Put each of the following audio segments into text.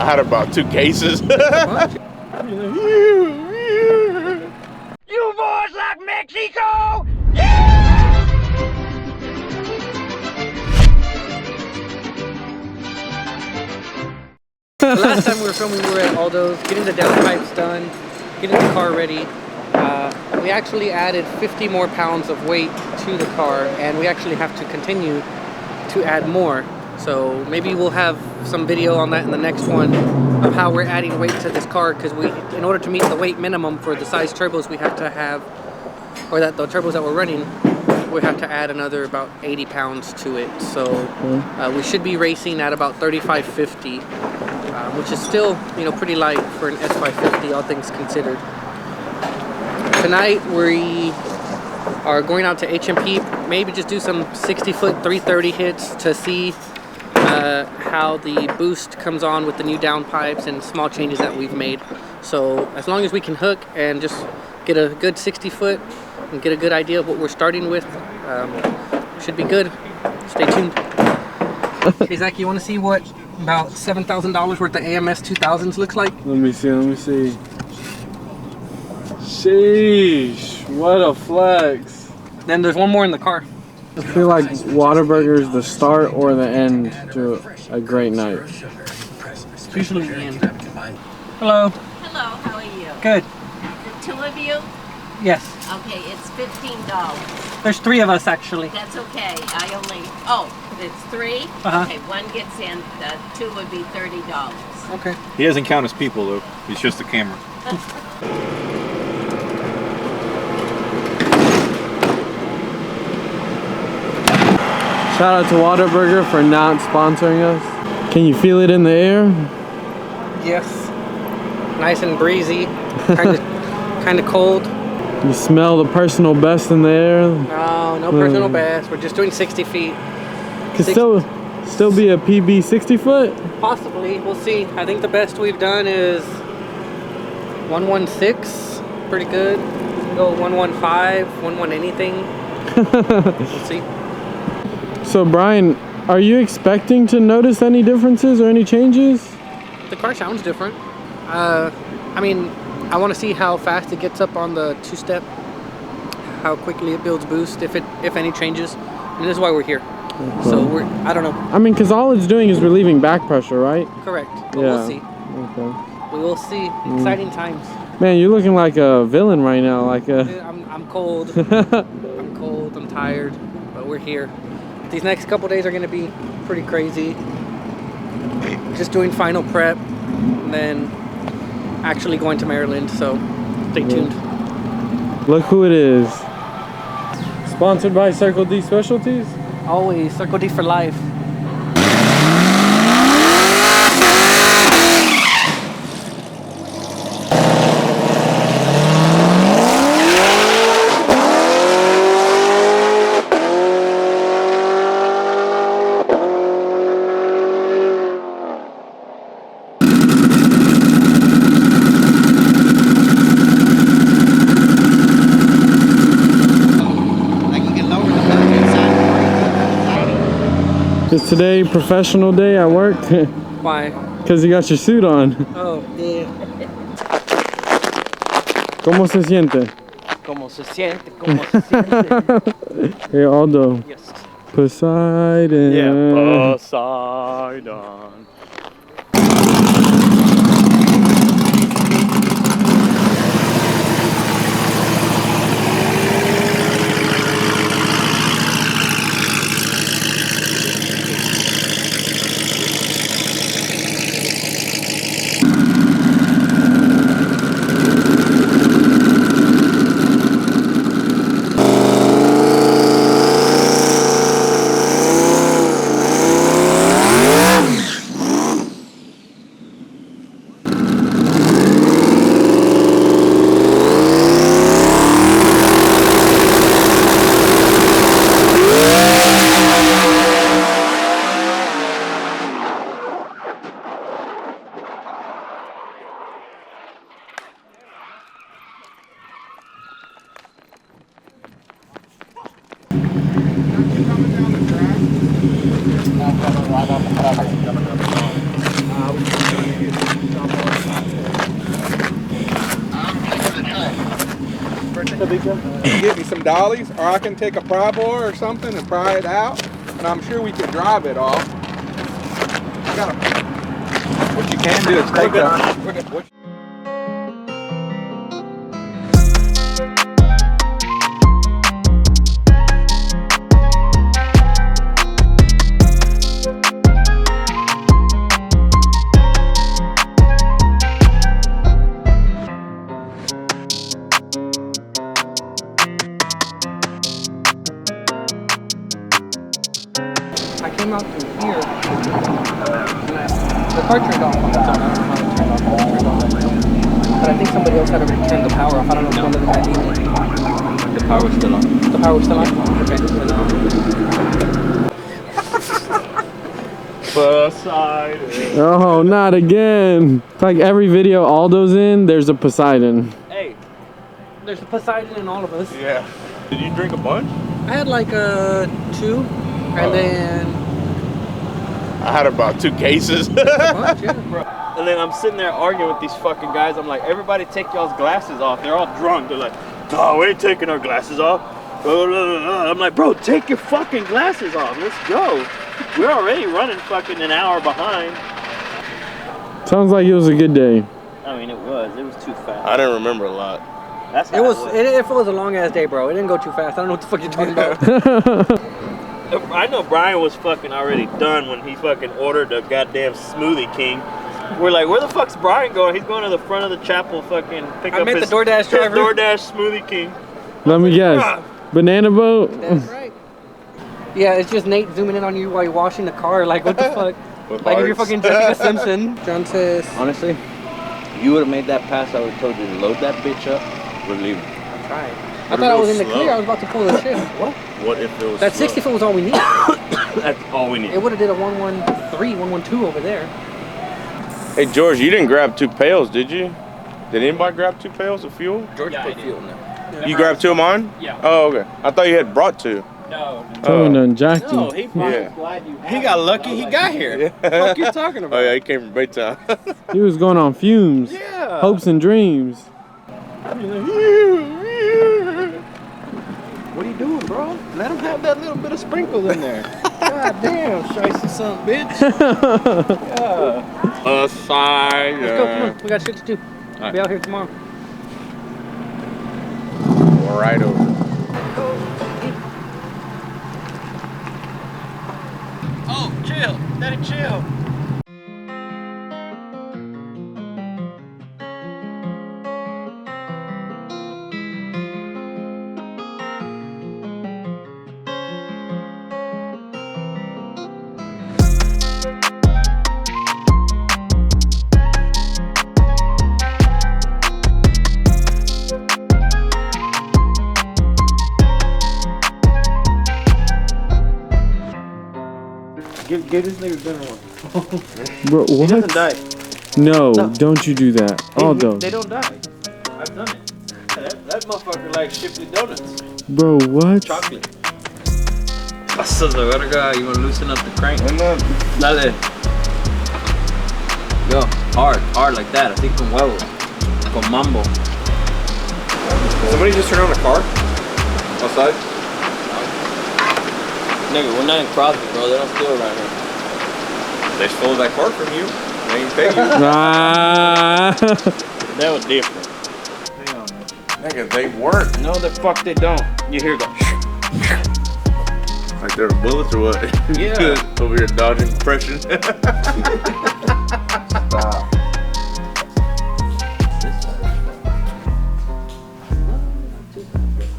had about 2 cases. You boys like Mexico? The last time we were filming, we were at Aldo's, getting the downpipes done, getting the car ready. We actually added 50 more pounds of weight to the car, and we actually have to continue to add more. So maybe we'll have some video on that in the next one of how we're adding weight to this car, because in order to meet the weight minimum for the size turbos we have to have, or that the turbos that we're running, we have to add another about 80 pounds to it. So we should be racing at about 3550, which is still, you know, pretty light for an S550, all things considered. Tonight we are going out to HMP, maybe just do some 60-foot 330 hits to see how the boost comes on with the new downpipes and small changes that we've made. So as long as we can hook and just get a good 60-foot and get a good idea of what we're starting with, should be good. Stay tuned. Hey Zach, you want to see what about $7,000 worth of AMS 2000s looks like? Let me see. Sheesh, what a flex. Then there's one more in the car. I feel like Whataburger is the start or the end to a great night. It's usually the end. Hello. Hello, how are you? Good. The 2 of you? Yes. Okay, it's $15. There's 3 of us actually. That's okay. Oh, it's 3? Okay, 1 gets in, 2 would be $30. Okay. He doesn't count as people though. He's just a camera. Shout out to Whataburger for not sponsoring us. Can you feel it in the air? Yes. Nice and breezy. Kind of cold. You smell the personal best in the air? No personal best. We're just doing 60 feet. Could still be a PB 60 foot? Possibly. We'll see. I think the best we've done is 116. Pretty good. Go 115, 11 anything. We'll see. So Brian, are you expecting to notice any differences or any changes? The car sounds different. I mean, I want to see how fast it gets up on the 2-step, how quickly it builds boost, if any changes. And this is why we're here. Okay. So I don't know. I mean, because all it's doing is relieving back pressure, right? Correct. But yeah. We'll see. Okay. We will see. Exciting times. Man, you're looking like a villain right now. Like a. I'm cold. I'm cold. I'm tired. But we're here. These next couple days are going to be pretty crazy. Just doing final prep and then actually going to Maryland, so stay tuned. Look who it is. Sponsored by Circle D Specialties? Always Circle D for life. Is today professional day at work? Why? Because you got your suit on. Oh, yeah. ¿Cómo se siente? ¿Cómo se siente? ¿Cómo se siente? Hey Aldo. Yes. Poseidon. Yeah, Poseidon. Right on the cover. Get me some dollies, or I can take a pry bar or something and pry it out, and I'm sure we can drive it off. What you can do is take that. I came out through here. The car turned off on its own. I don't know how it turned off. It turned off on its own. But I think somebody else had already turned the power off. I don't know if one of them had either. The power was still on. The power was still on? Poseidon. Oh, not again. It's like every video Aldo's in, there's a Poseidon. Hey, there's a Poseidon in all of us. Yeah. Did you drink a bunch? I had like 2, and then I had about 2 cases. a bunch, yeah. And then I'm sitting there arguing with these fucking guys. I'm like, everybody take y'all's glasses off. They're all drunk. They're like, no, we ain't taking our glasses off. I'm like, bro, take your fucking glasses off. Let's go. We're already running fucking an hour behind. Sounds like it was a good day. I mean, it was too fast. I didn't remember a lot. That's how It was a long ass day, bro. It didn't go too fast. I don't know what the fuck you're talking about. I know Brian was fucking already done when he fucking ordered the goddamn Smoothie King. We're like, where the fuck's Brian going? He's going to the front of the chapel fucking pick I up met his the DoorDash driver. DoorDash Smoothie King. Let me guess. Banana boat? That's right. Yeah, it's just Nate zooming in on you while you're washing the car. Like, what the fuck? Like, if you're fucking Jessica Simpson. John says, Honestly, if you would have made that pass, I would have told you to load that bitch up. We're leaving. that's right. I thought I was in the clear. I was about to pull the shit. What? What if it was That slow? 60 foot was all we need. That's all we need. It would have did a 113, 112 over there. Hey George, you didn't grab 2 pails, did you? Did anybody grab 2 pails of fuel? George put fuel in there. You grabbed 2 of mine? Yeah. Oh, okay. I thought you had brought 2. No. Oh, no, Jackie. No, he probably Yeah. glad you He got lucky he got here. What the fuck you talking about? Oh yeah, he came from Baytown. He was going on fumes. Yeah. Hopes and dreams. What are you doing, bro? Let him have that little bit of sprinkles in there. God damn, shiesty son of a bitch. Yeah. Poseidon. Let's go, come on. We got shit to do. We'll be out here tomorrow. Right over. Oh, chill. Daddy, chill. Give this nigga dinner one. Bro, what? He doesn't die. No, don't you do that. Aldo. They don't die. I've done it. That motherfucker likes Shipley donuts. Bro, what? Chocolate. Pasas de verga, you wanna loosen up the crank? Dale. Go, hard like that, así con huevos. Con mambo. Somebody just turned on a car outside. Nigga, we're not in Crosby, bro. They don't steal around here. They stole that car from you. They ain't pay you. Ah. That was different. Nigga, they work. No, the fuck they don't. You hear go. Like they're bullets or what? Yeah. Over here dodging compression. Stop.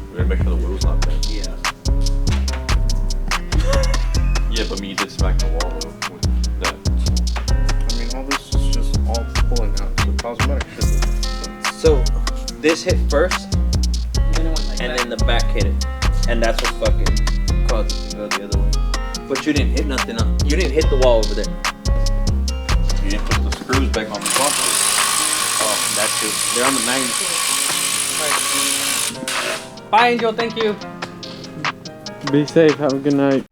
We gotta make sure the wheel's not bent. Yeah. Yeah, but me, you did smack the wall though with that. I mean, all this is just all pulling out. So cosmetic shit. So, this hit first, and then the back hit it. And that's what fucking caused it to go the other way. But you didn't hit nothing up. You didn't hit the wall over there. You didn't put the screws back on the bumper. Oh, that too. They're on the magnet. Bye, Angel. Thank you. Be safe. Have a good night.